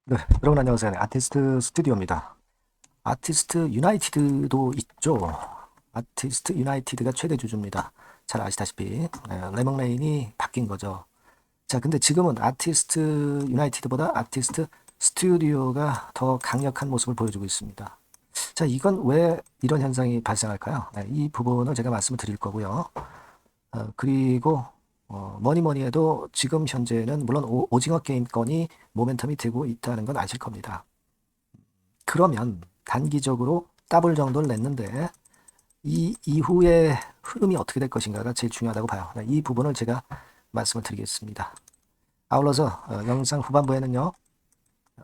네, 여러분 안녕하세요. 네, 아티스트 스튜디오입니다. 아티스트 유나이티드도 있죠. 아티스트 유나이티드가 최대 주주입니다. 잘 아시다시피 레mon레인이 바뀐 거죠. 자, 근데 지금은 아티스트 유나이티드보다 아티스트 스튜디오가 더 강력한 모습을 보여주고 있습니다. 자, 이건 왜 이런 현상이 발생할까요? 네, 이 부분을 제가 말씀을 드릴 거고요. 그리고 뭐니 뭐니 해도 지금 현재는 물론 오징어 게임 건이 모멘텀이 되고 있다는 건 아실 겁니다. 그러면 단기적으로 더블 정도를 냈는데 이 이후의 흐름이 어떻게 될 것인가가 제일 중요하다고 봐요. 이 부분을 제가 말씀을 드리겠습니다. 아울러서 영상 후반부에는요.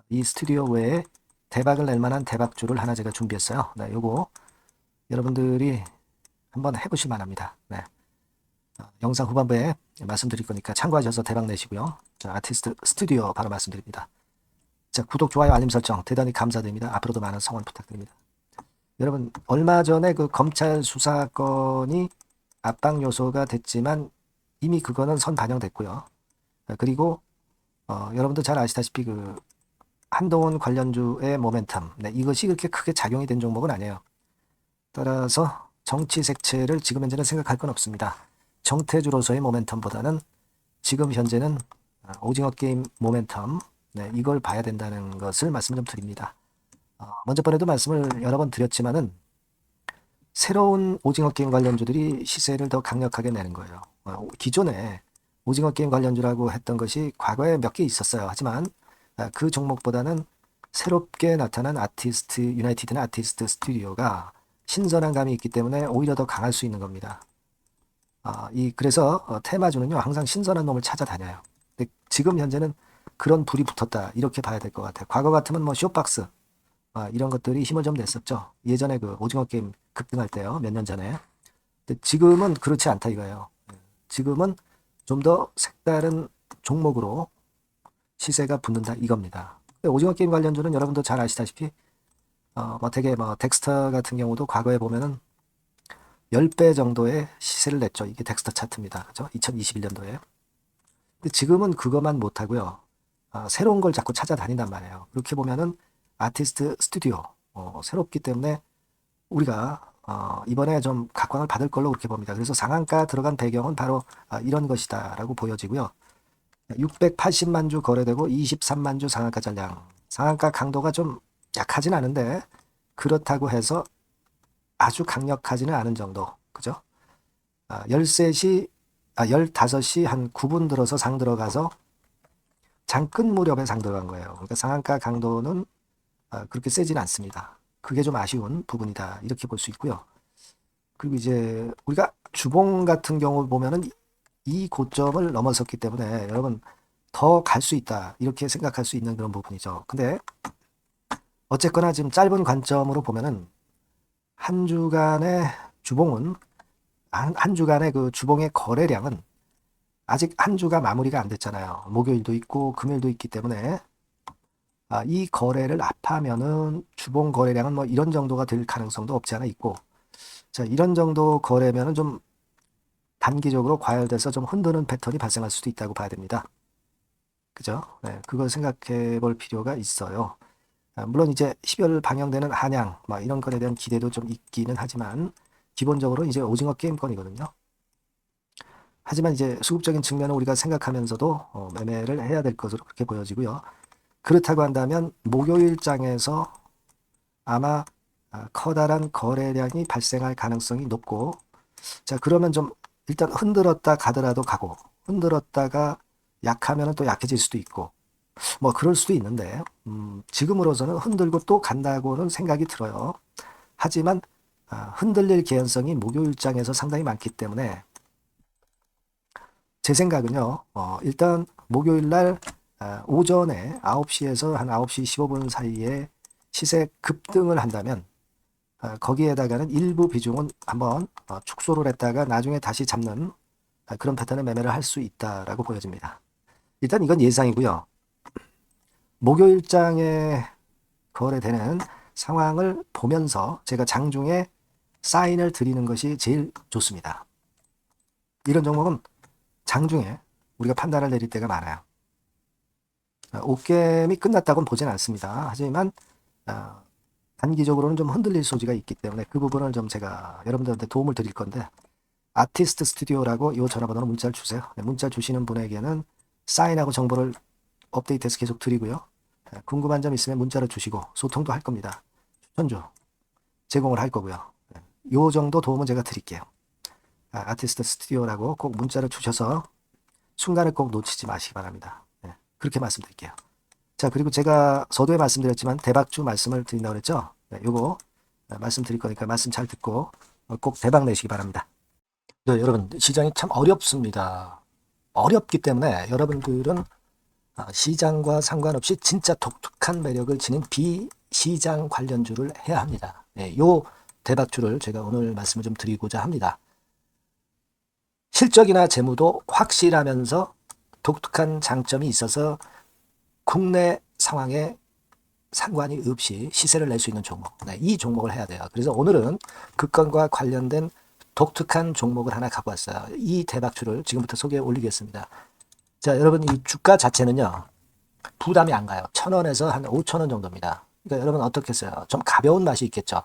이 스튜디오 외에 대박을 낼 만한 대박주를 하나 제가 준비했어요. 네, 요거 여러분들이 한번 해보실 만합니다. 네, 영상 후반부에 말씀드릴 거니까 참고하셔서 대박 내시고요. 자, 아티스트 스튜디오 바로 말씀드립니다. 자, 구독, 좋아요, 알림 설정 대단히 감사드립니다. 앞으로도 많은 성원 부탁드립니다. 여러분, 얼마 전에 그 검찰 수사건이 압박 요소가 됐지만 이미 그거는 선 반영됐고요. 그리고 여러분도 잘 아시다시피 그 한동훈 관련주의 모멘텀, 네, 이것이 그렇게 크게 작용이 된 종목은 아니에요. 따라서 정치 색채를 지금 현재는 생각할 건 없습니다. 정태주로서의 모멘텀보다는 지금 현재는 오징어 게임 모멘텀, 네, 이걸 봐야 된다는 것을 말씀 좀 드립니다. 먼저 번에도 말씀을 여러 번 드렸지만은 새로운 오징어 게임 관련주들이 시세를 더 강력하게 내는 거예요. 기존에 오징어 게임 관련주라고 했던 것이 과거에 몇 개 있었어요. 하지만 그 종목보다는 새롭게 나타난 아티스트 유나이티드나 아티스트 스튜디오가 신선한 감이 있기 때문에 오히려 더 강할 수 있는 겁니다. 그래서 테마주는요 항상 신선한 놈을 찾아다녀요. 근데 지금 현재는 그런 불이 붙었다 이렇게 봐야 될 것 같아요. 과거 같으면 뭐 쇼박스 이런 것들이 힘을 좀 냈었죠. 예전에 그 오징어 게임 급등할 때요. 몇 년 전에. 근데 지금은 그렇지 않다 이거예요. 지금은 좀 더 색다른 종목으로 시세가 붙는다 이겁니다. 오징어 게임 관련주는 여러분도 잘 아시다시피 뭐 되게 뭐 덱스터 같은 경우도 과거에 보면은 10배 정도의 시세를 냈죠. 이게 덱스터 차트입니다. 그죠? 2021년도에. 근데 지금은 그것만 못하고요. 새로운 걸 자꾸 찾아다닌단 말이에요. 그렇게 보면은 아티스트 스튜디오 새롭기 때문에 우리가 이번에 좀 각광을 받을 걸로 그렇게 봅니다. 그래서 상한가 들어간 배경은 바로 이런 것이다라고 보여지고요. 680만 주 거래되고 23만 주 상한가 전량. 상한가 강도가 좀 약하진 않은데 그렇다고 해서 아주 강력하지는 않은 정도. 그죠? 13시, 15시 한 9분 들어서 상 들어가서 장끝 무렵에 상 들어간 거예요. 그러니까 상한가 강도는 그렇게 세진 않습니다. 그게 좀 아쉬운 부분이다. 이렇게 볼 수 있고요. 그리고 이제 우리가 주봉 같은 경우 보면은 이 고점을 넘어섰기 때문에 여러분 더 갈 수 있다. 이렇게 생각할 수 있는 그런 부분이죠. 근데 어쨌거나 지금 짧은 관점으로 보면은 한 주간의 주봉은 한 주간의 그 주봉의 거래량은 아직 한 주가 마무리가 안 됐잖아요. 목요일도 있고 금요일도 있기 때문에 이 거래를 합하면은 주봉 거래량은 뭐 이런 정도가 될 가능성도 없지 않아 있고 자, 이런 정도 거래면은 좀 단기적으로 과열돼서 좀 흔드는 패턴이 발생할 수도 있다고 봐야 됩니다. 그죠? 네, 그걸 생각해 볼 필요가 있어요. 물론 이제 12월 방영되는 한양, 막 이런 것에 대한 기대도 좀 있기는 하지만, 기본적으로 이제 오징어 게임권이거든요. 하지만 이제 수급적인 측면을 우리가 생각하면서도 매매를 해야 될 것으로 그렇게 보여지고요. 그렇다고 한다면 목요일장에서 아마 커다란 거래량이 발생할 가능성이 높고, 자, 그러면 좀 일단 흔들었다 가더라도 가고, 흔들었다가 약하면 또 약해질 수도 있고, 뭐 그럴 수도 있는데, 지금으로서는 흔들고 또 간다고는 생각이 들어요. 하지만 흔들릴 개연성이 목요일장에서 상당히 많기 때문에 제 생각은요, 일단 목요일 날 오전에 9시에서 한 9시 15분 사이에 시세 급등을 한다면 거기에다가는 일부 비중은 한번 축소를 했다가 나중에 다시 잡는 그런 패턴의 매매를 할 수 있다라고 보여집니다. 일단 이건 예상이고요. 목요일장에 거래되는 상황을 보면서 제가 장중에 사인을 드리는 것이 제일 좋습니다. 이런 종목은 장중에 우리가 판단을 내릴 때가 많아요. 옷게임이 끝났다고는 보진 않습니다. 하지만 어, 단기적으로는 좀 흔들릴 소지가 있기 때문에 그 부분을 좀 제가 여러분들한테 도움을 드릴 건데, 아티스트 스튜디오라고 이 전화번호로 문자를 주세요. 문자 주시는 분에게는 사인하고 정보를 업데이트해서 계속 드리고요. 궁금한 점 있으면 문자로 주시고 소통도 할 겁니다. 추천주 제공을 할 거고요. 요 정도 도움은 제가 드릴게요. 아티스트 스튜디오라고 꼭 문자를 주셔서 순간을 꼭 놓치지 마시기 바랍니다. 그렇게 말씀드릴게요. 자, 그리고 제가 서두에 말씀드렸지만 대박주 말씀을 드린다고 그랬죠? 요거 말씀드릴 거니까 말씀 잘 듣고 꼭 대박 내시기 바랍니다. 네, 여러분, 시장이 참 어렵습니다. 어렵기 때문에 여러분들은 시장과 상관없이 진짜 독특한 매력을 지닌 비시장 관련주를 해야 합니다. 요 대박주를 제가 오늘 말씀을 좀 드리고자 합니다. 실적이나 재무도 확실하면서 독특한 장점이 있어서 국내 상황에 상관이 없이 시세를 낼 수 있는 종목. 이 종목을 해야 돼요. 그래서 오늘은 그 건과 관련된 독특한 종목을 하나 갖고 왔어요. 이 대박주를 지금부터 소개해 올리겠습니다. 자, 여러분, 이 주가 자체는요, 부담이 안 가요. 1,000원에서 한 5,000원 정도입니다. 그러니까 여러분 어떻겠어요? 좀 가벼운 맛이 있겠죠.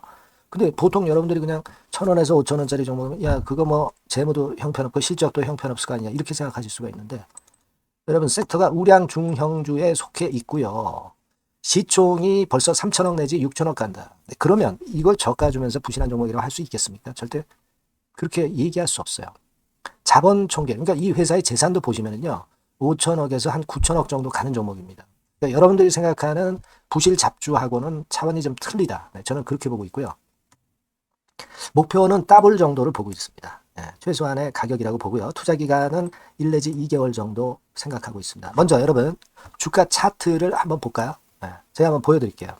근데 보통 여러분들이 그냥 1,000원에서 5,000원짜리 종목은, 야, 그거 뭐 재무도 형편없고 실적도 형편없을 거 아니냐, 이렇게 생각하실 수가 있는데, 여러분, 섹터가 우량 중형주에 속해 있고요. 시총이 벌써 3,000억 내지 6,000억 간다. 그러면 이걸 저가 주면서 부실한 종목이라고 할 수 있겠습니까? 절대 그렇게 얘기할 수 없어요. 자본 총계, 그러니까 이 회사의 재산도 보시면은요, 5,000억에서 한 9,000억 정도 가는 종목입니다. 그러니까 여러분들이 생각하는 부실 잡주하고는 차원이 좀 틀리다. 저는 그렇게 보고 있고요. 목표는 더블 정도를 보고 있습니다. 최소한의 가격이라고 보고요. 투자 기간은 1 내지 2개월 정도 생각하고 있습니다. 먼저 여러분, 주가 차트를 한번 볼까요? 제가 한번 보여드릴게요.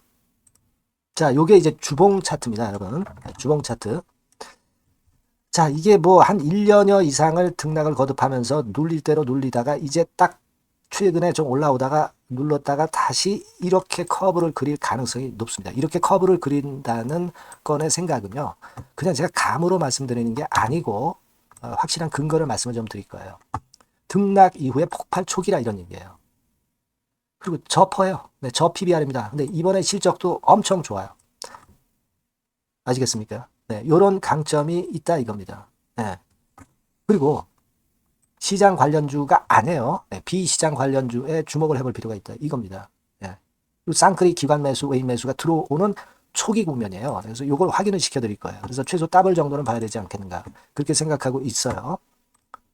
자, 요게 이제 주봉 차트입니다, 여러분. 주봉 차트. 자, 이게 뭐 한 1년여 이상을 등락을 거듭하면서 눌릴 대로 눌리다가 이제 딱 최근에 좀 올라오다가 눌렀다가 다시 이렇게 커브를 그릴 가능성이 높습니다. 이렇게 커브를 그린다는 건의 생각은요, 그냥 제가 감으로 말씀드리는 게 아니고 확실한 근거를 말씀을 좀 드릴 거예요. 등락 이후에 폭발 초기라 이런 얘기예요. 그리고 저퍼예요. 네, 저 PBR입니다. 근데 이번에 실적도 엄청 좋아요. 아시겠습니까? 네, 요런 강점이 있다 이겁니다. 네. 그리고 시장 관련주가 아니에요. 네, 비시장 관련주에 주목을 해볼 필요가 있다 이겁니다. 네. 그리고 쌍끌이 기관 매수, 외인 매수가 들어오는 초기 국면이에요. 그래서 요걸 확인을 시켜드릴 거예요. 그래서 최소 더블 정도는 봐야 되지 않겠는가 그렇게 생각하고 있어요.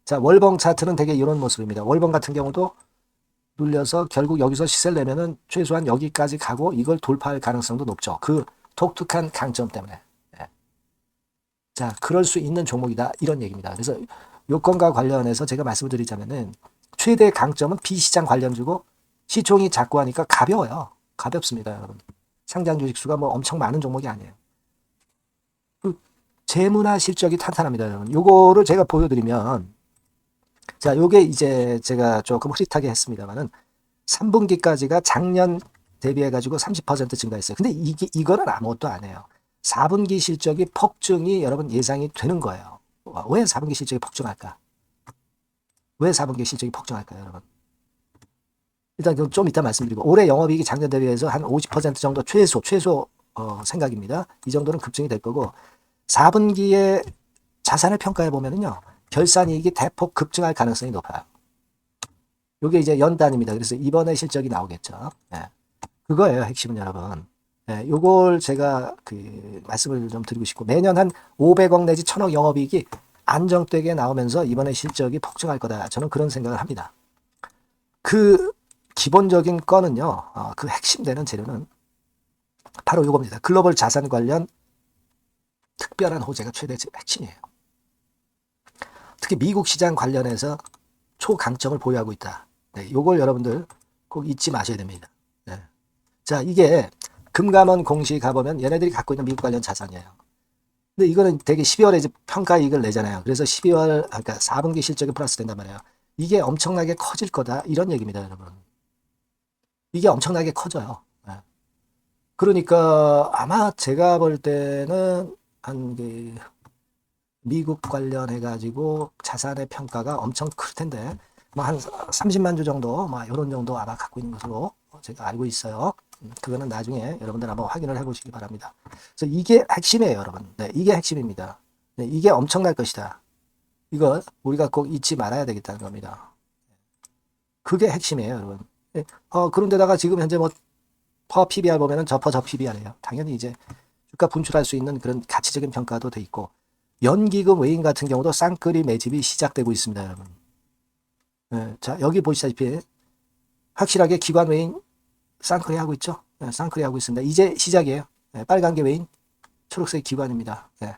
자, 월봉 차트는 되게 이런 모습입니다. 월봉 같은 경우도 눌려서 결국 여기서 시세를 내면은 최소한 여기까지 가고 이걸 돌파할 가능성도 높죠. 그 독특한 강점 때문에. 네. 자, 그럴 수 있는 종목이다 이런 얘기입니다. 그래서 요건과 관련해서 제가 말씀을 드리자면은 최대 강점은 비시장 관련주고 시총이 작고 하니까 가벼워요. 가볍습니다, 여러분. 상장 주식 수가 뭐 엄청 많은 종목이 아니에요. 재무나 실적이 탄탄합니다, 여러분. 요거를 제가 보여드리면, 자, 요게 이제 제가 조금 흐릿하게 했습니다만은 3분기까지가 작년 대비해가지고 30% 증가했어요. 근데 이거는 아무것도 아니에요. 4분기 실적이 폭증이 여러분 예상이 되는 거예요. 왜 4분기 실적이 폭증할까? 왜 4분기 실적이 폭증할까요, 여러분? 일단 좀 이따 말씀드리고, 올해 영업이익이 작년 대비해서 한 50% 정도 최소 생각입니다. 이 정도는 급증이 될 거고, 4분기에 자산을 평가해 보면은요, 결산이익이 대폭 급증할 가능성이 높아요. 이게 이제 연단입니다. 그래서 이번에 실적이 나오겠죠. 네. 그거예요, 핵심은 여러분. 네, 요걸 제가 말씀을 좀 드리고 싶고, 매년 한 500억 내지 1,000억 영업이익이 안정되게 나오면서 이번에 실적이 폭증할 거다. 저는 그런 생각을 합니다. 그 기본적인 건은요, 그 핵심되는 재료는 바로 요겁니다. 글로벌 자산 관련 특별한 호재가 최대 핵심이에요. 특히 미국 시장 관련해서 초강점을 보유하고 있다. 네, 요걸 여러분들 꼭 잊지 마셔야 됩니다. 네. 자, 이게 금감원 공시 가보면 얘네들이 갖고 있는 미국 관련 자산이에요. 근데 이거는 되게 12월에 이제 평가이익을 내잖아요. 그래서 12월, 그러니까 4분기 실적이 플러스 된단 말이에요. 이게 엄청나게 커질 거다. 이런 얘기입니다, 여러분. 이게 엄청나게 커져요. 네. 그러니까 아마 제가 볼 때는 미국 관련해가지고 자산의 평가가 엄청 클 텐데, 뭐 한 30만 주 정도, 뭐 이런 정도 아마 갖고 있는 것으로 제가 알고 있어요. 그거는 나중에 여러분들 한번 확인을 해보시기 바랍니다. 그래서 이게 핵심이에요, 여러분. 네, 이게 핵심입니다. 네, 이게 엄청날 것이다. 이거 우리가 꼭 잊지 말아야 되겠다는 겁니다. 그게 핵심이에요, 여러분. 예, 그런데다가 지금 현재 뭐 퍼 PBR 보면은 저 PBR이에요. 당연히 이제 주가 분출할 수 있는 그런 가치적인 평가도 돼 있고, 연기금 외인 같은 경우도 쌍끌이 매집이 시작되고 있습니다, 여러분. 예, 자, 여기 보시다시피 확실하게 기관 외인 쌍끌이 하고 있죠. 예, 쌍끌이 하고 있습니다. 이제 시작이에요. 예, 빨간 게 외인, 초록색 기관입니다. 예.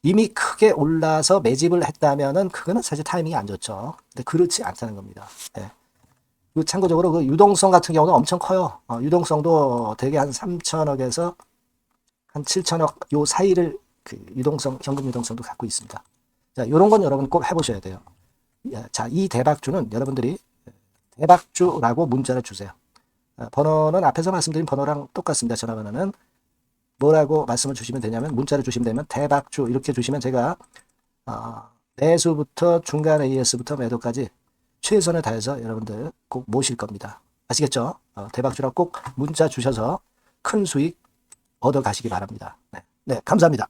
이미 크게 올라서 매집을 했다면은 그거는 사실 타이밍이 안 좋죠. 근데 그렇지 않다는 겁니다. 예. 그 참고적으로 그 유동성 같은 경우는 엄청 커요. 유동성도 대개 한 3천억에서 한 7천억 요 사이를 그 유동성, 현금 유동성도 갖고 있습니다. 자, 요런 건 여러분 꼭 해보셔야 돼요. 자, 이 대박주는 여러분들이 대박주라고 문자를 주세요. 번호는 앞에서 말씀드린 번호랑 똑같습니다. 전화번호는 뭐라고 말씀을 주시면 되냐면, 문자를 주시면 되면 대박주 이렇게 주시면 제가 매수부터 중간 AS부터 매도까지 최선을 다해서 여러분들 꼭 모실 겁니다. 아시겠죠? 대박주라고 꼭 문자 주셔서 큰 수익 얻어 가시기 바랍니다. 네, 네, 감사합니다.